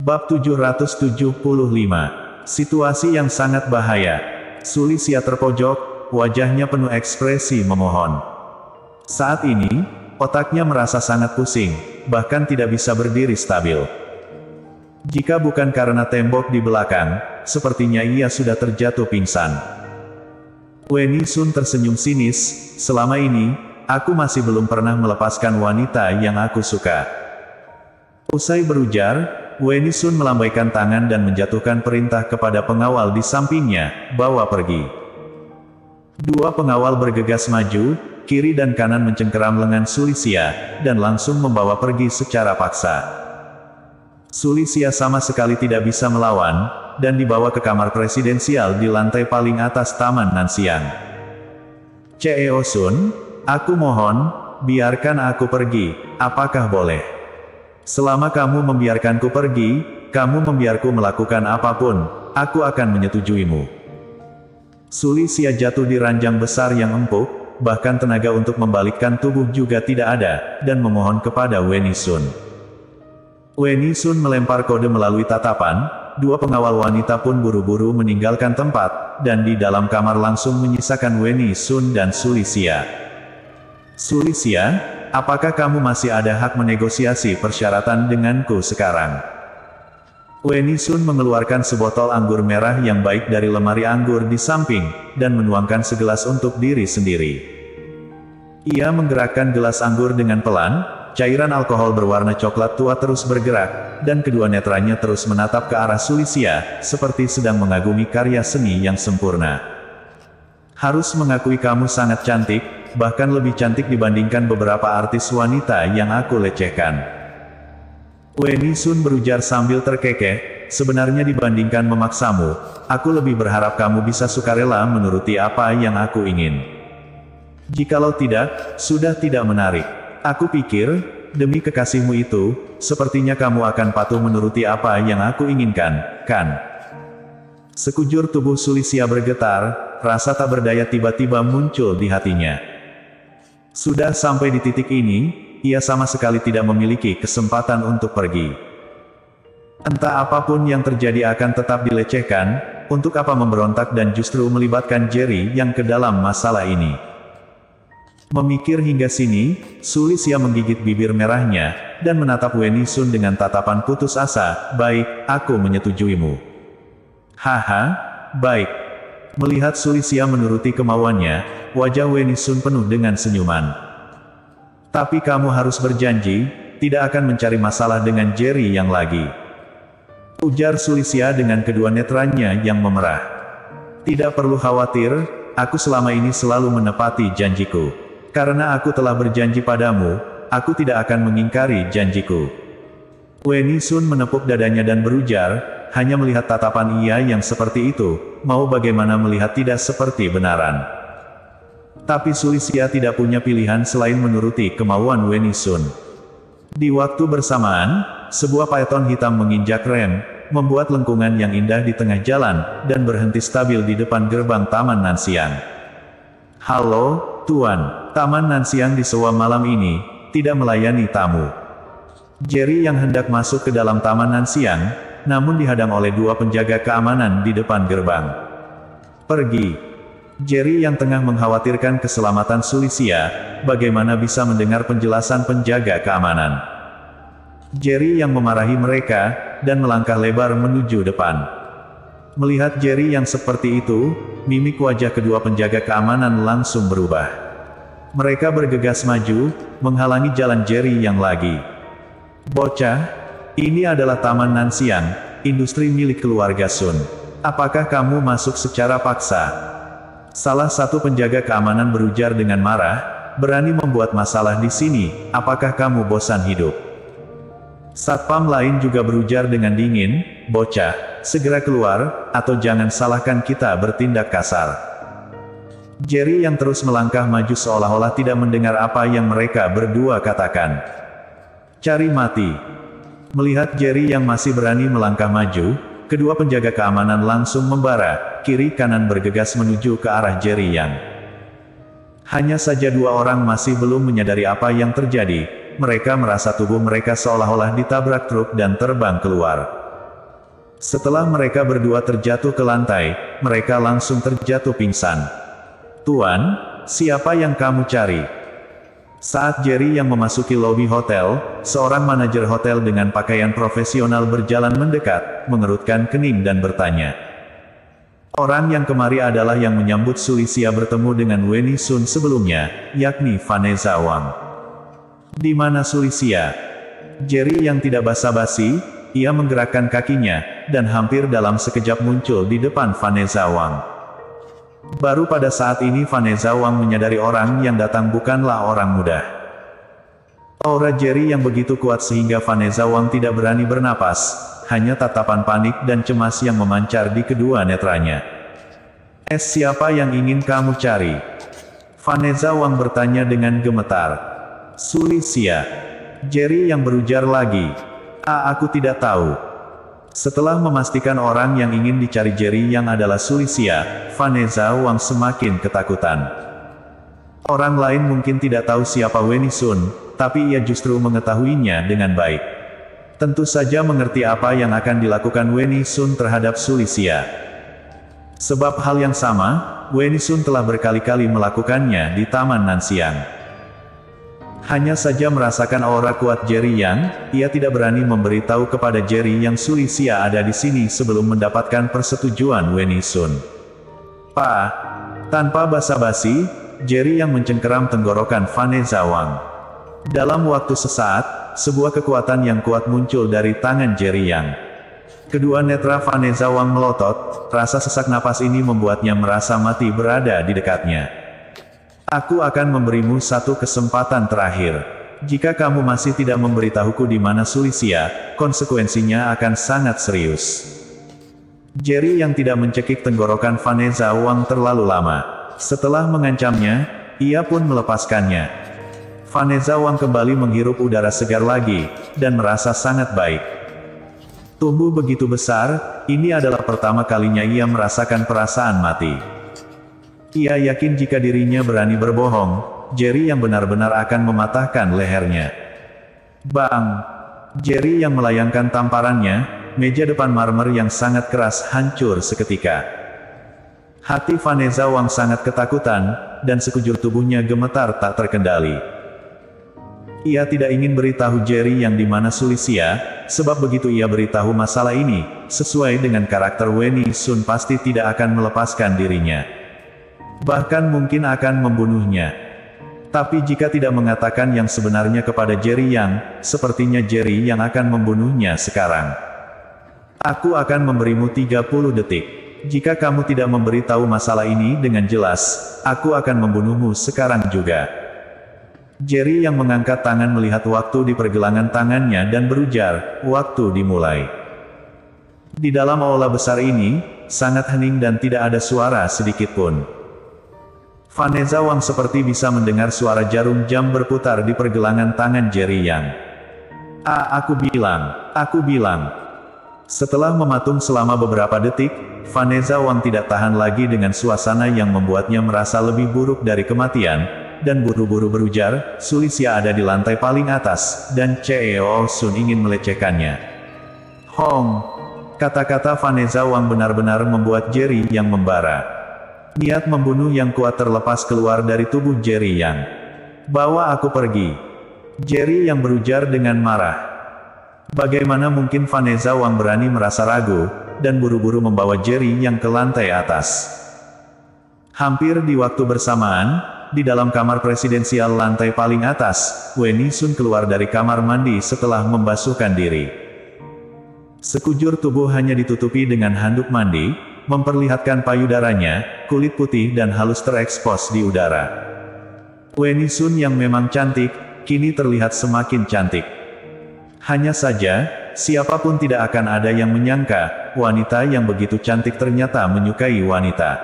Bab 775. Situasi yang sangat bahaya. Sulisia terpojok, wajahnya penuh ekspresi memohon. Saat ini, otaknya merasa sangat pusing, bahkan tidak bisa berdiri stabil. Jika bukan karena tembok di belakang, sepertinya ia sudah terjatuh pingsan. Weni Sun tersenyum sinis, selama ini, aku masih belum pernah melepaskan wanita yang aku suka. Usai berujar, Weni Sun melambaikan tangan dan menjatuhkan perintah kepada pengawal di sampingnya, bawa pergi. Dua pengawal bergegas maju, kiri dan kanan mencengkeram lengan Sulisia, dan langsung membawa pergi secara paksa. Sulisia sama sekali tidak bisa melawan, dan dibawa ke kamar presidensial di lantai paling atas Taman Nanxiang. Cheo Sun, aku mohon, biarkan aku pergi, apakah boleh? Selama kamu membiarkanku pergi, kamu membiarku melakukan apapun, aku akan menyetujuimu. Sulisia jatuh di ranjang besar yang empuk, bahkan tenaga untuk membalikkan tubuh juga tidak ada, dan memohon kepada Weni Sun. Weni Sun melempar kode melalui tatapan, dua pengawal wanita pun buru-buru meninggalkan tempat, dan di dalam kamar langsung menyisakan Weni Sun dan Sulisia. Sulisia, apakah kamu masih ada hak menegosiasi persyaratan denganku sekarang? Weni Sun mengeluarkan sebotol anggur merah yang baik dari lemari anggur di samping, dan menuangkan segelas untuk diri sendiri. Ia menggerakkan gelas anggur dengan pelan, cairan alkohol berwarna coklat tua terus bergerak, dan kedua netranya terus menatap ke arah Sulisia, seperti sedang mengagumi karya seni yang sempurna. Harus mengakui kamu sangat cantik, bahkan lebih cantik dibandingkan beberapa artis wanita yang aku lecehkan. Weni Sun berujar sambil terkekeh, sebenarnya dibandingkan memaksamu, aku lebih berharap kamu bisa sukarela menuruti apa yang aku ingin. Jikalau tidak, sudah tidak menarik. Aku pikir, demi kekasihmu itu, sepertinya kamu akan patuh menuruti apa yang aku inginkan, kan? Sekujur tubuh Sulisia bergetar, rasa tak berdaya tiba-tiba muncul di hatinya. Sudah sampai di titik ini, ia sama sekali tidak memiliki kesempatan untuk pergi. Entah apapun yang terjadi akan tetap dilecehkan, untuk apa memberontak dan justru melibatkan Jerry yang ke dalam masalah ini. Memikir hingga sini, Sulisia menggigit bibir merahnya, dan menatap Weni Sun dengan tatapan putus asa, baik, aku menyetujuimu. Haha, baik. Melihat Sulisia menuruti kemauannya, wajah Weni Sun penuh dengan senyuman. Tapi kamu harus berjanji, tidak akan mencari masalah dengan Jerry yang lagi. Ujar Sulisia dengan kedua netranya yang memerah. Tidak perlu khawatir, aku selama ini selalu menepati janjiku. Karena aku telah berjanji padamu, aku tidak akan mengingkari janjiku. Weni Sun menepuk dadanya dan berujar, hanya melihat tatapan ia yang seperti itu, mau bagaimana melihat tidak seperti benaran. Tapi Sulisia tidak punya pilihan selain menuruti kemauan Weni Sun. Di waktu bersamaan, sebuah python hitam menginjak rem, membuat lengkungan yang indah di tengah jalan, dan berhenti stabil di depan gerbang Taman Nanxiang. Halo, Tuan, Taman Nanxiang disewa malam ini, tidak melayani tamu. Jerry yang hendak masuk ke dalam Taman Nanxiang, namun dihadang oleh dua penjaga keamanan di depan gerbang. Pergi. Jerry yang tengah mengkhawatirkan keselamatan Sulisia, bagaimana bisa mendengar penjelasan penjaga keamanan. Jerry yang memarahi mereka, dan melangkah lebar menuju depan. Melihat Jerry yang seperti itu, mimik wajah kedua penjaga keamanan langsung berubah. Mereka bergegas maju, menghalangi jalan Jerry yang lagi. Bocah, ini adalah Taman Nanxiang, industri milik keluarga Sun. Apakah kamu masuk secara paksa? Salah satu penjaga keamanan berujar dengan marah, berani membuat masalah di sini, apakah kamu bosan hidup? Satpam lain juga berujar dengan dingin, bocah, segera keluar, atau jangan salahkan kita bertindak kasar. Jerry yang terus melangkah maju seolah-olah tidak mendengar apa yang mereka berdua katakan. Cari mati. Melihat Jerry yang masih berani melangkah maju, kedua penjaga keamanan langsung membara, kiri kanan bergegas menuju ke arah Jerry yang. Hanya saja dua orang masih belum menyadari apa yang terjadi, mereka merasa tubuh mereka seolah-olah ditabrak truk dan terbang keluar. Setelah mereka berdua terjatuh ke lantai, mereka langsung terjatuh pingsan. "Tuan, siapa yang kamu cari?" Saat Jerry yang memasuki lobi hotel, seorang manajer hotel dengan pakaian profesional berjalan mendekat, mengerutkan kening dan bertanya. Orang yang kemari adalah yang menyambut Sulisia bertemu dengan Weni Sun sebelumnya, yakni Vanessa Wang. "Di mana Sulisia?" Jerry yang tidak basa-basi, ia menggerakkan kakinya, dan hampir dalam sekejap muncul di depan Vanessa Wang. Baru pada saat ini Vanessa Wang menyadari orang yang datang bukanlah orang muda. Aura Jerry yang begitu kuat sehingga Vanessa Wang tidak berani bernapas, hanya tatapan panik dan cemas yang memancar di kedua netranya. Siapa yang ingin kamu cari?" Vanessa Wang bertanya dengan gemetar. "Sulisia." Jerry yang berujar lagi. Aku tidak tahu." Setelah memastikan orang yang ingin dicari Jerry yang adalah Sulisia, Vanessa Wang semakin ketakutan. Orang lain mungkin tidak tahu siapa Weni Sun, tapi ia justru mengetahuinya dengan baik. Tentu saja mengerti apa yang akan dilakukan Weni Sun terhadap Sulisia. Sebab hal yang sama, Weni Sun telah berkali-kali melakukannya di Taman Nanxiang. Hanya saja merasakan aura kuat Jerry Yang, ia tidak berani memberitahu kepada Jerry yang Sulisia ada di sini sebelum mendapatkan persetujuan Weni Sun. Tanpa basa-basi, Jerry yang mencengkeram tenggorokan Vanessa Wang. Dalam waktu sesaat, sebuah kekuatan yang kuat muncul dari tangan Jerry Yang. Kedua netra Vanessa Wang melotot, rasa sesak napas ini membuatnya merasa mati berada di dekatnya. "Aku akan memberimu satu kesempatan terakhir. Jika kamu masih tidak memberitahuku di mana Sulisia, konsekuensinya akan sangat serius." Jerry yang tidak mencekik tenggorokan Vanessa Wang terlalu lama. Setelah mengancamnya, ia pun melepaskannya. Vanessa Wang kembali menghirup udara segar lagi, dan merasa sangat baik. Tumbuh begitu besar, ini adalah pertama kalinya ia merasakan perasaan mati. Ia yakin jika dirinya berani berbohong, Jerry yang benar-benar akan mematahkan lehernya. Bang! Jerry yang melayangkan tamparannya, meja depan marmer yang sangat keras hancur seketika. Hati Vanessa Wang sangat ketakutan, dan sekujur tubuhnya gemetar tak terkendali. Ia tidak ingin beritahu Jerry yang di mana Sulisia, sebab begitu ia beritahu masalah ini, sesuai dengan karakter Weni Sun pasti tidak akan melepaskan dirinya. Bahkan mungkin akan membunuhnya. Tapi jika tidak mengatakan yang sebenarnya kepada Jerry Yang, sepertinya Jerry yang akan membunuhnya sekarang. "Aku akan memberimu 30 detik. Jika kamu tidak memberitahu masalah ini dengan jelas, aku akan membunuhmu sekarang juga." Jerry yang mengangkat tangan melihat waktu di pergelangan tangannya dan berujar, "Waktu dimulai." Di dalam aula besar ini, sangat hening dan tidak ada suara sedikit pun. Vanessa Wang seperti bisa mendengar suara jarum jam berputar di pergelangan tangan Jerry Yang. Aku bilang. Setelah mematung selama beberapa detik, Vanessa Wang tidak tahan lagi dengan suasana yang membuatnya merasa lebih buruk dari kematian, dan buru-buru berujar, "Sulisia ada di lantai paling atas, dan Cheo Sun ingin melecehkannya." Hong! Kata-kata Vanessa Wang benar-benar membuat Jerry yang membara. Niat membunuh yang kuat terlepas keluar dari tubuh Jerry Yang. "Bawa aku pergi." Jerry yang berujar dengan marah. Bagaimana mungkin Vanessa Wang berani merasa ragu, dan buru-buru membawa Jerry yang ke lantai atas. Hampir di waktu bersamaan, di dalam kamar presidensial lantai paling atas, Weni Sun keluar dari kamar mandi setelah membasuhkan diri. Sekujur tubuh hanya ditutupi dengan handuk mandi, memperlihatkan payudaranya, kulit putih dan halus terekspos di udara. Weni Sun yang memang cantik, kini terlihat semakin cantik. Hanya saja, siapapun tidak akan ada yang menyangka, wanita yang begitu cantik ternyata menyukai wanita.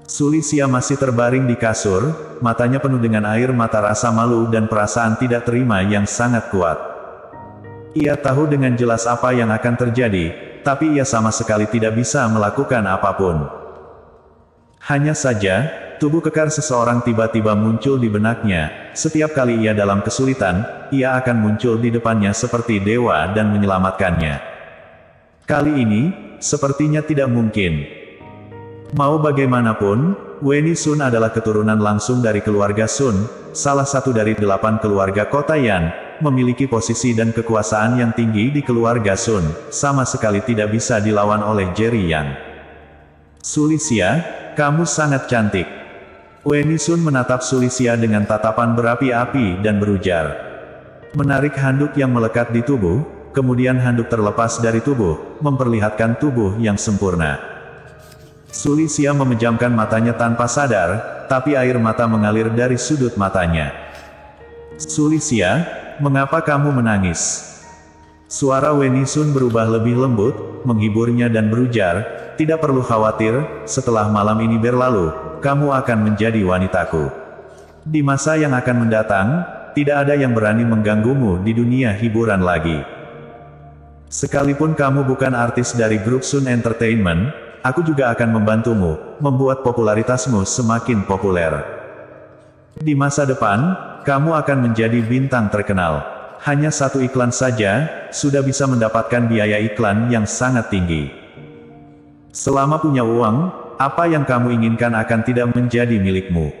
Sulisia masih terbaring di kasur, matanya penuh dengan air mata rasa malu dan perasaan tidak terima yang sangat kuat. Ia tahu dengan jelas apa yang akan terjadi, tapi ia sama sekali tidak bisa melakukan apapun. Hanya saja, tubuh kekar seseorang tiba-tiba muncul di benaknya. Setiap kali ia dalam kesulitan, ia akan muncul di depannya seperti dewa dan menyelamatkannya. Kali ini, sepertinya tidak mungkin. Mau bagaimanapun, Weni Sun adalah keturunan langsung dari keluarga Sun, salah satu dari 8 keluarga kota Yan, memiliki posisi dan kekuasaan yang tinggi di keluarga Sun, sama sekali tidak bisa dilawan oleh Jerry Yang. Sulisia, kamu sangat cantik. Weni Sun menatap Sulisia dengan tatapan berapi-api dan berujar. Menarik handuk yang melekat di tubuh, kemudian handuk terlepas dari tubuh, memperlihatkan tubuh yang sempurna. Sulisia memejamkan matanya tanpa sadar, tapi air mata mengalir dari sudut matanya. Sulisia, mengapa kamu menangis? Suara Weni Sun berubah lebih lembut, menghiburnya dan berujar, tidak perlu khawatir, setelah malam ini berlalu, kamu akan menjadi wanitaku. Di masa yang akan mendatang, tidak ada yang berani mengganggumu di dunia hiburan lagi. Sekalipun kamu bukan artis dari grup Sun Entertainment, aku juga akan membantumu, membuat popularitasmu semakin populer. Di masa depan, kamu akan menjadi bintang terkenal. Hanya satu iklan saja, sudah bisa mendapatkan biaya iklan yang sangat tinggi. Selama punya uang, apa yang kamu inginkan akan tidak menjadi milikmu.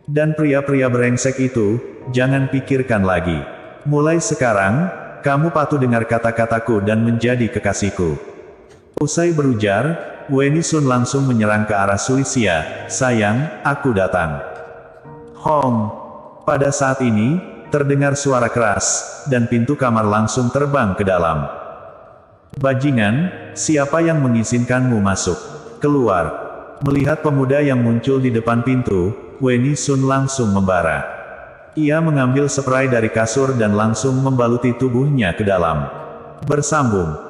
Dan pria-pria brengsek itu, jangan pikirkan lagi. Mulai sekarang, kamu patuh dengar kata-kataku dan menjadi kekasihku. Usai berujar, Weni Sun langsung menyerang ke arah Sulisia. Sayang, aku datang. Hong. Pada saat ini, terdengar suara keras, dan pintu kamar langsung terbang ke dalam. Bajingan, siapa yang mengizinkanmu masuk? Keluar. Melihat pemuda yang muncul di depan pintu, Weni Sun langsung membara. Ia mengambil spray dari kasur dan langsung membaluti tubuhnya ke dalam. Bersambung.